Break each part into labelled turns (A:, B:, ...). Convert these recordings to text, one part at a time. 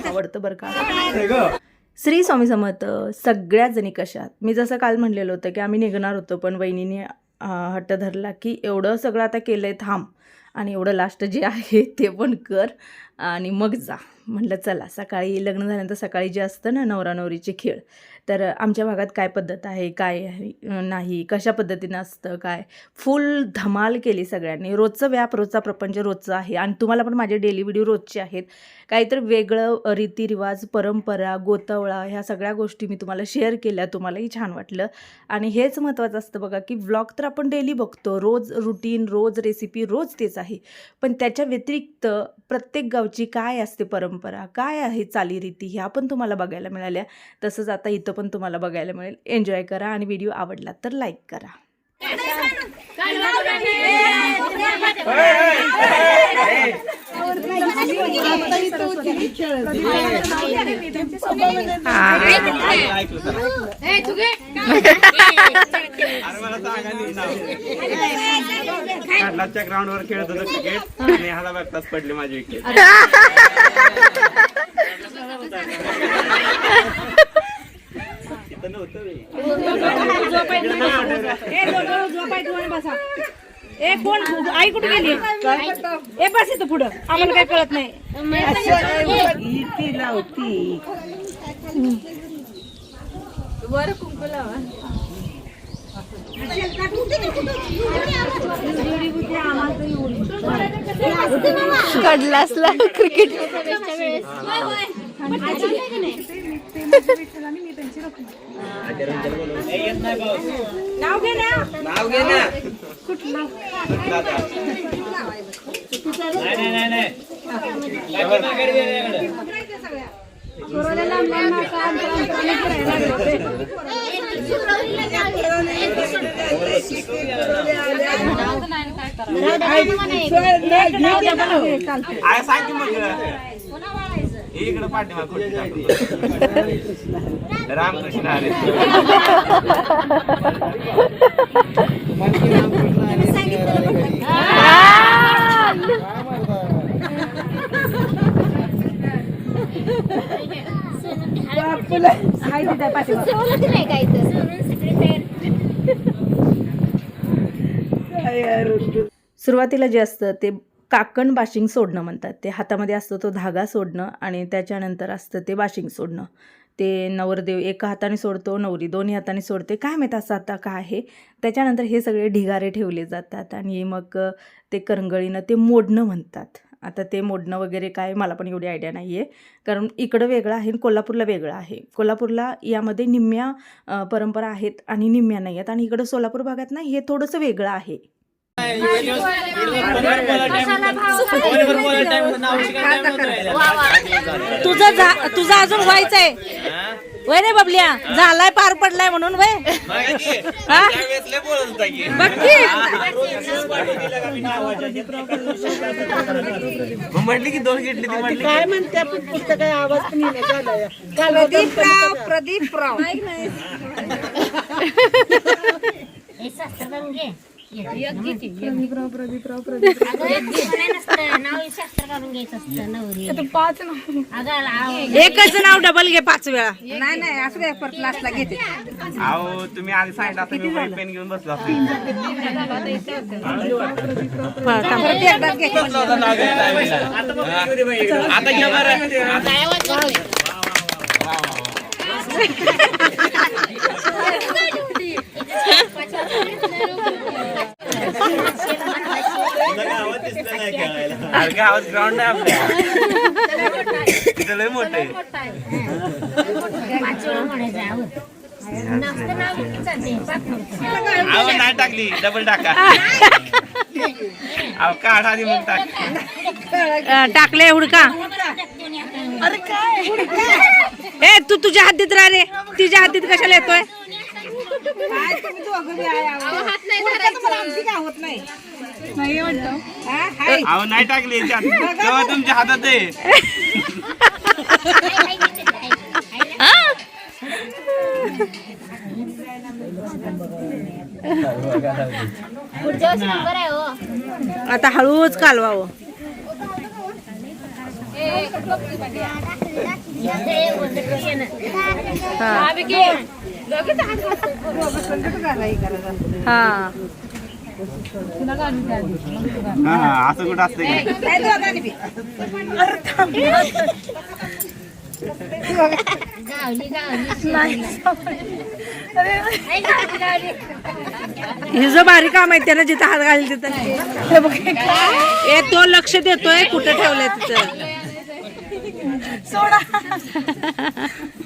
A: आवडतं बरं का. श्री स्वामी समर्थ. सगळ्याच जणी कशात. मी जसं काल म्हणलेलं होतं की आम्ही निघणार होतो, पण वहिनीने हट्ट धरला की एवढं सगळं आता केलंय, थांब आणि एवढं लास्ट जे आहे ते पण कर आणि मग जा. म्हटलं चला. सकाळी लग्न झाल्यानंतर सकाळी जे असतं ना नवरा नवरीचे खेळ, तर आमच्या भागात काय पद्धत आहे, काय नाही, कशा पद्धतीनं असतं, काय फुल धमाल केली सगळ्यांनी. रोजचं व्याप, रोजचा प्रपंच रोजचं आहे आणि तुम्हाला पण माझे डेली व्हिडिओ रोजचे आहेत. काहीतरी वेगळं रीतिरिवाज, परंपरा, गोतावळा ह्या सगळ्या गोष्टी मी तुम्हाला शेअर केल्या. तुम्हालाही छान वाटलं आणि हेच महत्त्वाचं असतं बघा की व्लॉग तर आपण डेली बघतो, रोज रुटीन, रोज रेसिपी, रोज तेच आहे. पण त्याच्या व्यतिरिक्त प्रत्येक गावची काय असते परंपरा, काय आहे चालीरीती, ह्या पण तुम्हाला बघायला मिळाल्या. तसंच आता इथं पण तुम्हाला बघायला मिळेल. एन्जॉय करा आणि व्हिडिओ आवडला तर लाईक करा.
B: ग्राउंड वर खेळत होतो क्रिकेट आणि हाला बघताच पडली माझी विकेट.
C: कोण आई कुठे गेली? ए बस इथं पुढं, आम्हाला काय कळत नाही. वर कुंकू लावा.
A: कडलासला क्रिकेट
C: नाव घे ना.
B: नाव घे ना. कुठलं? नाही. सांग की मग इकडे पाठीमाग रामकृष्ण हरे.
A: सुरुवातीला जे असतं ते काकण बाशिंग सोडणं म्हणतात. ते हातामध्ये असतो तो धागा सोडणं आणि त्याच्यानंतर असतं ते बाशिंग सोडणं. ते नवरदेव एका हाताने सोडतो, नवरी दोन्ही हाताने सोडते, काय माहीत असं आता काय आहे. त्याच्यानंतर हे सगळे ढिगारे ठेवले जातात आणि मग ते करंगळीनं ते मोडणं म्हणतात. आता ते मोडणं वगैरे काय मला पण एवढी आयडिया नाही आहे, कारण इकडं वेगळं आहे आणि कोल्हापूरला वेगळं आहे. कोल्हापूरला यामध्ये निम्म्या परंपरा आहेत आणि निम्म्या नाही आहेत आणि इकडं सोलापूर भागात ना हे थोडंसं वेगळं आहे.
C: तुझा अजून व्हायचंय वय रे बबल्या, झालाय पार पडलाय म्हणून वय.
B: म्हटली की दोन घेतली ती म्हटली
C: काय म्हणते पुस्तक आवाज प्रदीप राव. एकच नाव डबल घे 5 वेळा. नाही असं काय परत लास्टला घेते.
B: अहो तुम्ही आधी सांगितलं आता मी वही पेन घेऊन बसलो असतो. आता घ्या बरं. गावात ग्राउंड आहे आपल्या, तिथं लय मोठं आहे. अहो नाही टाकली, डबल टाका. अहो काढा आधी मग टाक.
C: टाकले हुडका. ए तू तुझ्या हद्दीत राह रे, तिच्या हद्दीत कशाला येतोय.
B: अहो नाही टाकली तेव्हा तुमच्या हातात आहे.
C: आता हळूच कालवावं. हा
B: असं कुठं असतं
C: हिचं भारी काम आहे, त्यानं जिथं हात घालेल तिथं ए तो लक्ष देतोय कुठं ठेवलंय तिथं.
A: सोडा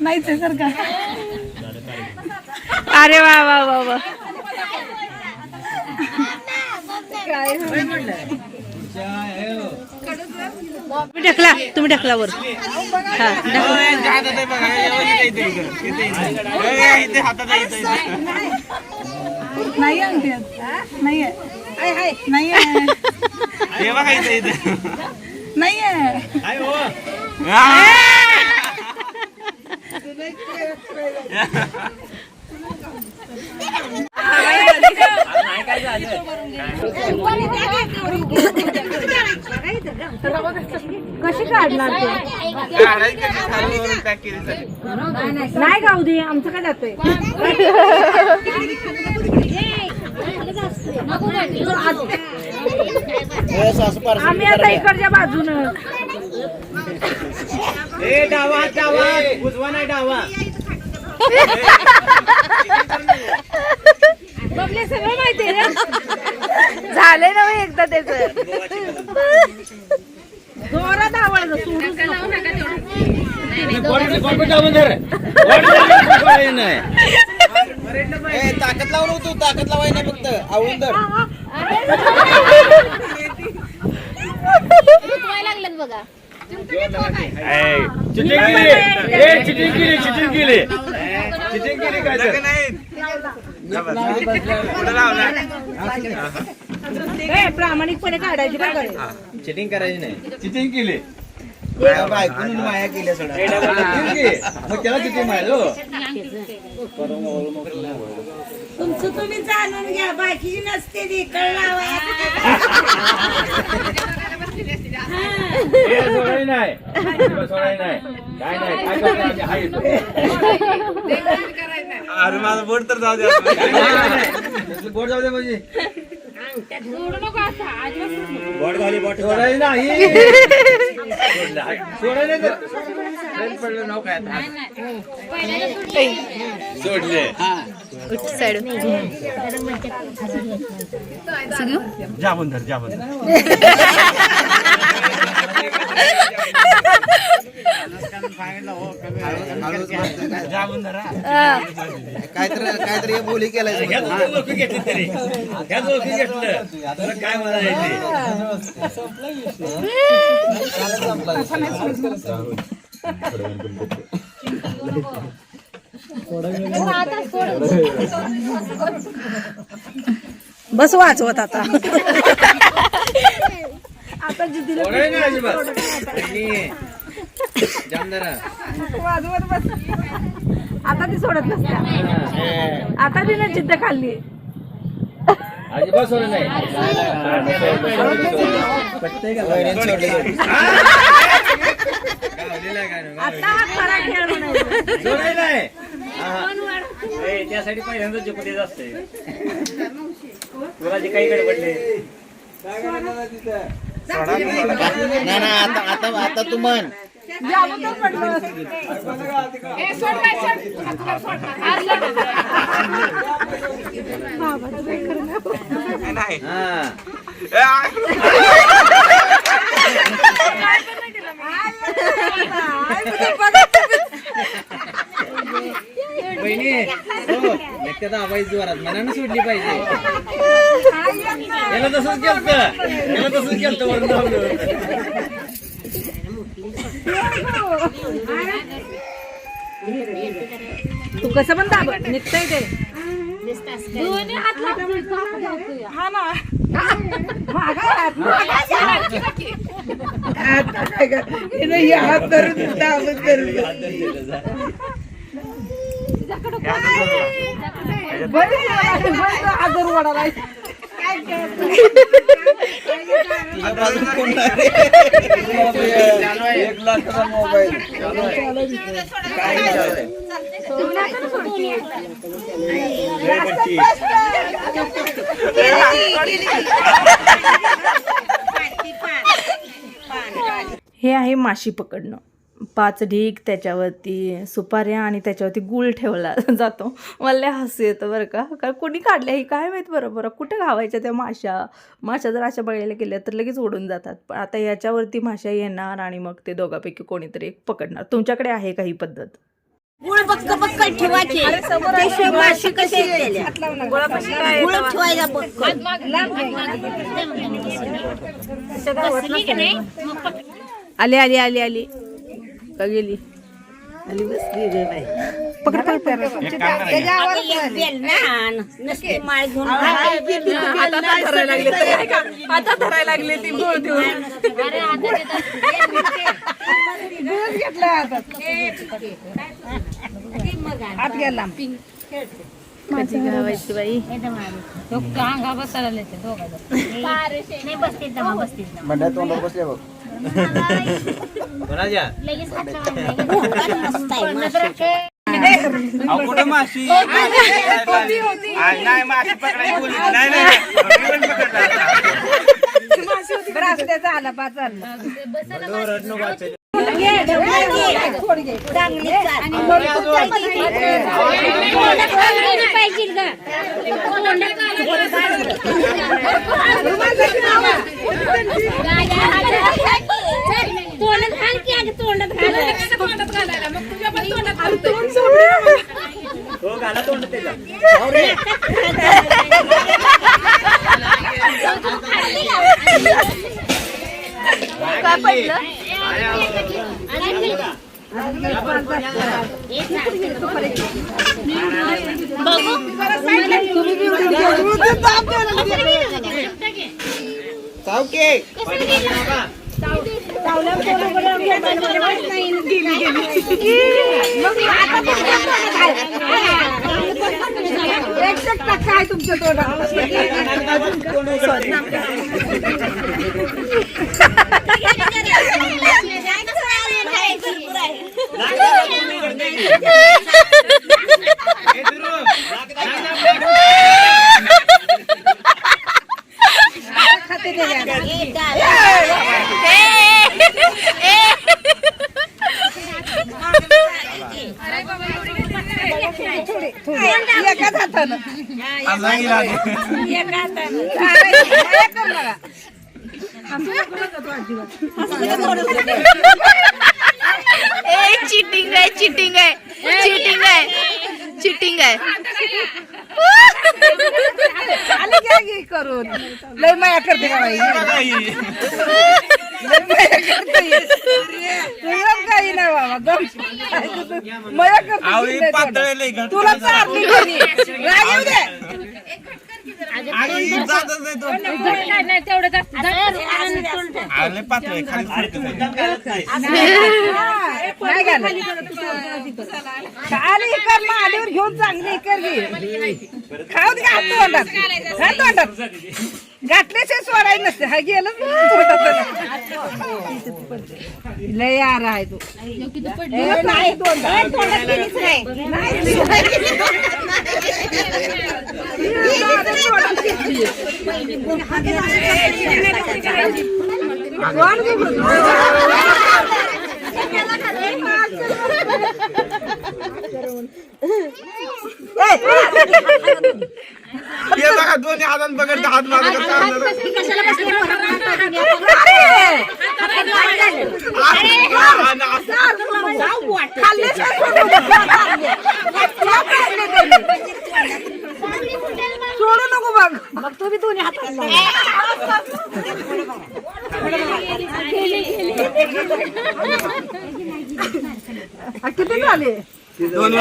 A: नाहीच आहे सर का.
C: अरे वा वा वा वा. तुम्ही ढकला वर. हा
A: नाही आणते नाही आहे नाही आहे नाही आहे.
C: कशी काढणार नाही गाऊ दे, आमचं काय जातोय. आम्ही आता इकडच्या बाजूनं
B: डावा उजवा नाही डावा.
C: बबले सगळं माहितीये ना.
A: झाले ना एकदा त्याच
C: जोरात आवाज सोडूच
B: ताकद लावून होतो, ताकद लावाय नाही फक्त आवडून तर
D: लागलं बघा.
C: प्रामाणिकपणे काढायची काय करायचं.
B: चिटिंग करायची नाही. चिटिंग केली ऐकून माया केल्या सोडा. मग त्याला किती माहिती
C: तुमचं तुम्ही जाणून घ्या, बाकीची नसते ती कळला.
B: सोडाय नाही काय नाही काय अरे माझं बोट तर जाऊ दे. बोट जाऊ दे म्हणजे बोट घाली बोट सोडाय नाही सोडाय नाही पडलं नाव काय सोडले. जाबंदर काहीतरी बोली केलाय काय मला
C: बस वाचवत आता. आता जिद्दीला वाजवत बस. आता ती सोडत नसत्या. आता तिने जिद्द खाल्ली.
B: अजिबात सोडलं नाही.
C: आता हा खरा खेळ म्हणायचा.
B: त्यासाठी पहिल्यांदा जिंकून असते. तुला जे काही गडबडले आता तू म्हण. बहिणी त्याचा आवाज जोरात मनानं सोडली पाहिजे. याला तसंच केलं वरून धावलं.
C: तू कसं पण दाब निघतंय ते. हा ना
B: तुझ्या बाजूला कोण नाही. 1 लाखाचा मोबाईल काय चाललंय?
A: हे आहे माशी पकडणं. 5 ढीग, त्याच्यावरती सुपाऱ्या आणि त्याच्यावरती गुळ ठेवला जातो. मला लय हसू येतं बरं का, कारण कोणी काढल्या ही काय माहीत. बरोबर कुठे घावायच्या त्या माशा जर अशा बघायला गेल्या तर लगेच उडून जातात. पण आता याच्यावरती माशा येणार आणि मग ते दोघांपैकी कोणीतरी एक पकडणार. तुमच्याकडे आहे का ही पद्धत?
D: गुळ बक्क ठेवायचे त्याशिवाय माशी कशी गुळ ठेवायला
C: आली आली आली आली का गेली? आली बसली रे बाई. पकड पकड पकड.
D: नसते माळ घेऊन
C: आता धरायला लागले तरी आहे का? आता धरायला लागले ती गोळ देऊन. घेतला हात गेला.
A: कधी घावायची बाई?
B: मंडळात तोंडावर बसले बघ. कोणाच्या? अहो, कुठं माशी? नाही माशी पकडायची बोलली. नाही
C: आला पाच
A: काय पडलं?
C: काय तुमच्या तोंडात? एकाच हातानं
A: चिटिंग आहे चिटिंग आहे चिटिंग आहे चिटिंग आहे.
C: आली काय घे करून लय माया करते का बाई? लय माया करते तुझं काही नाही बाबा. माया करते तुला चारली कोणी? राग येऊ दे. नाही घालत. खाली कर माडीवर घेऊन चांगली कर घे. खाऊ दे हात तोंडात. हात तोंडात घातल्याशिवाय सोडायचं नसते. हा गेलं लय यार आहे तू. नाही तोंडात गेलीच नाही.
B: दोन्ही हातात पकड हात माझा
C: सोडू नको बघ. मग तू बी दोन्ही हातात किती झाले?
B: दोन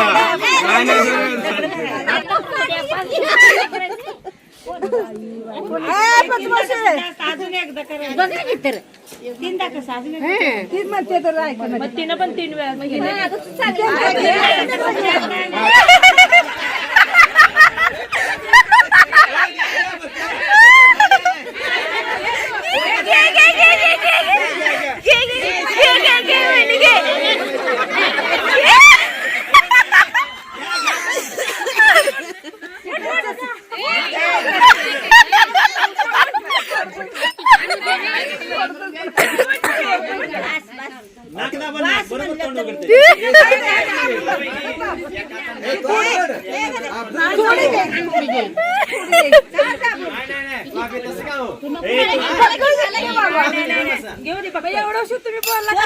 C: तीन म्हणते तर
A: तिनं पण 3 वेळा
C: घेऊन ये बाबा एवढं उशीर तुम्ही बोलला का?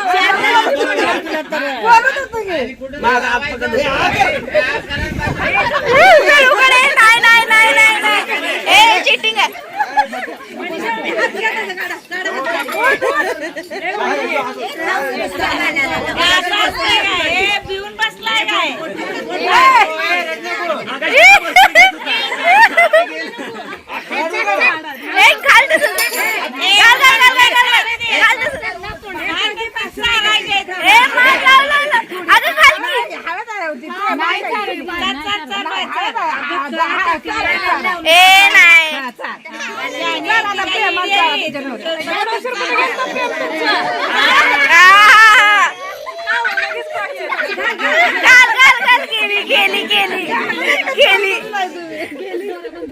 D: पिऊन बसलाय काय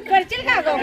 C: करशील का गं?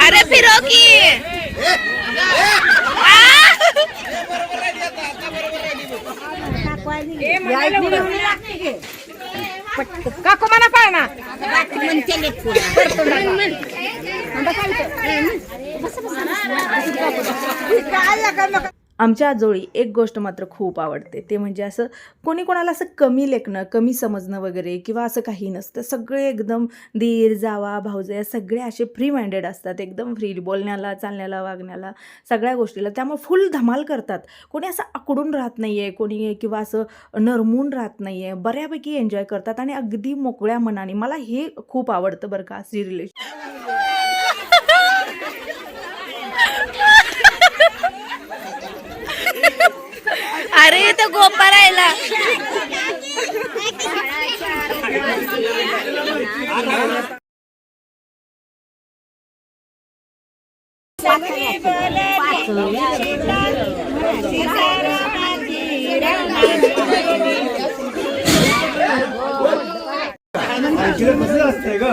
D: अरे फिरो की
C: काकू म्हणा पाय ना
A: आमच्या आजोळी एक गोष्ट मात्र खूप आवडते, ते म्हणजे असं कोणी कोणाला असं कमी लेखणं, कमी समजणं वगैरे किंवा असं काही नसतं. सगळे एकदम दीर, जावा, भाऊजे सगळे असे फ्री माइंडेड असतात, एकदम फ्री बोलण्याला, चालण्याला, वागण्याला, सगळ्या गोष्टीला. त्यामुळे फुल धमाल करतात. कोणी असं आकडून राहत नाही आहे, कोणी किंवा असं नरमून राहत नाही आहे, बऱ्यापैकी एन्जॉय करतात आणि अगदी मोकळ्या मनाने. मला हे खूप आवडतं बरं का, अशी रिलेशन.
D: अरे इथं गोपा राहिला
B: असते ग